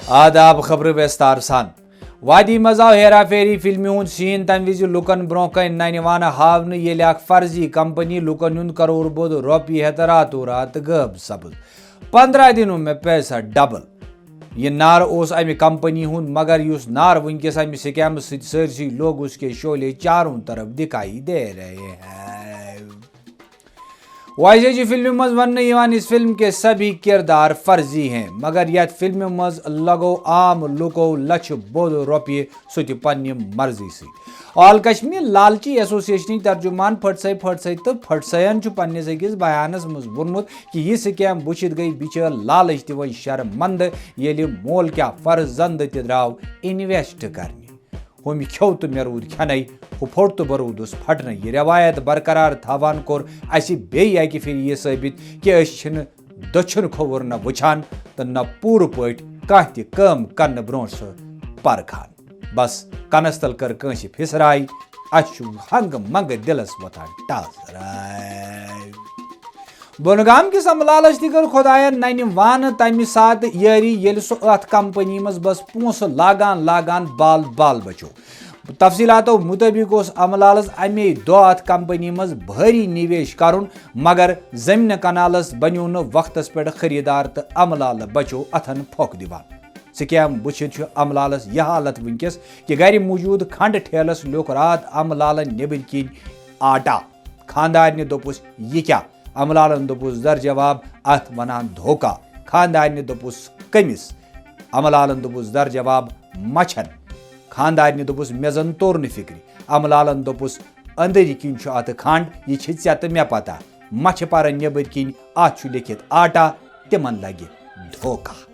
آداب خبر ویستار سان وادی مز آو ہیرا پھیری فلمہِ ہُنٛد سین تمہِ وِزِ لُکن برونٛہہ کنہِ ننہِ وانہٕ ہاونہٕ ییٚلہِ اکھ فرضی کمپنی لُکن ہُنٛد کرور بود رۄپیہِ ہٮ۪تھ راتو رات غٲب سپٕز 15 دنوں میں پیسہ ڈبل یہ نار اوس امہِ کمپنی ہُنٛد مگر یُس نار وٕنکیٚس امہِ سکیمہٕ سۭتۍ سٲرسٕے لوگ اس کے شعلے چاروں طرف دکھائی دے رہے ہیں. ویسے فلم مز ون اس فلم کے سبھی کردار فرضی ہیں مگر یتھ فلم مز لگو عام لوکو لچھ بود روپیے سہ تہ پنہ مرضی سی. آل کشمیر لالچی ایسوسیشن ترجمان پھٹسے تو پھٹسین پنس أکس بیانس مز وونمت کہ یہ سکیم وچھت گئی بچار لالچ تہ ون شرمند ییٚلہِ مول کیا فرزند تہ درٛاو انویسٹ کرنہِ. ہُمہِ کھیوٚو تہٕ مےٚ روٗد کھٮ۪نَے ہُہ پھوٚٹ تہٕ بہٕ روٗدُس پھٹنَے. یہ روایت برقرار تھاوان کوٚر اَسہِ بیٚیہِ اکہِ پھِرِ یہِ ثٲبت کہِ أسۍ چھِنہٕ دٔچھُن کھووُر نہ وٕچھان تہٕ نہ پوٗرٕ پٲٹھۍ کانٛہہ تہِ کٲم کرنہٕ برونٛٹھ سُہ پرکھان. بس کنس تل کر کٲنٛسہِ پھِسراے اَسہِ چھُ ہنگہٕ منگہٕ دلس وۄتھان ٹازراے. بۄنگام کِس املالس تہِ کٔر خۄداین ننہِ وانہٕ تمہِ ساتہٕ یٲری ییٚلہِ سُہ اتھ کمپنی منٛز بس پونٛسہٕ لاگان بال بچو. تفصیلاتو مطٲبق اوس املالس امے دۄہ اتھ کمپنی منٛز بھٲری نِویش کرُن مگر زٔمیٖنہٕ کنالس بنیو نہٕ وقتس پٮ۪ٹھ خریدار تہٕ املال بچو اتھن پھۄکھ دِوان. سکیم وٕچھِتھ چھُ املالس یہ حالت وٕنکیٚس کہ گرِ موجود کھنڈ ٹھیلس لیوٚکھ راتھ املالن نیبٕرۍ کِنۍ آٹا. خاندارنہِ دوٚپُس یہِ کیٛاہ؟ املالن دوٚپُس در جواب اتھ ونان دھوکہ. خاندارنہِ دوٚپُس کٔمِس؟ املالن دوٚپُس در جواب مچھن. خاندارنہِ دوٚپُس مےٚ زن توٚر نہٕ فکرِ. املالن دوٚپُس أنٛدٕرۍ کِنۍ چھُ اتھ کھنڈ یہِ چھِ ژےٚ تہٕ مےٚ پتہ. مچھِ پرن نیبٕرۍ کِنۍ اتھ چھُ لیکھِتھ آٹا تِمن لگہِ دھوکہ.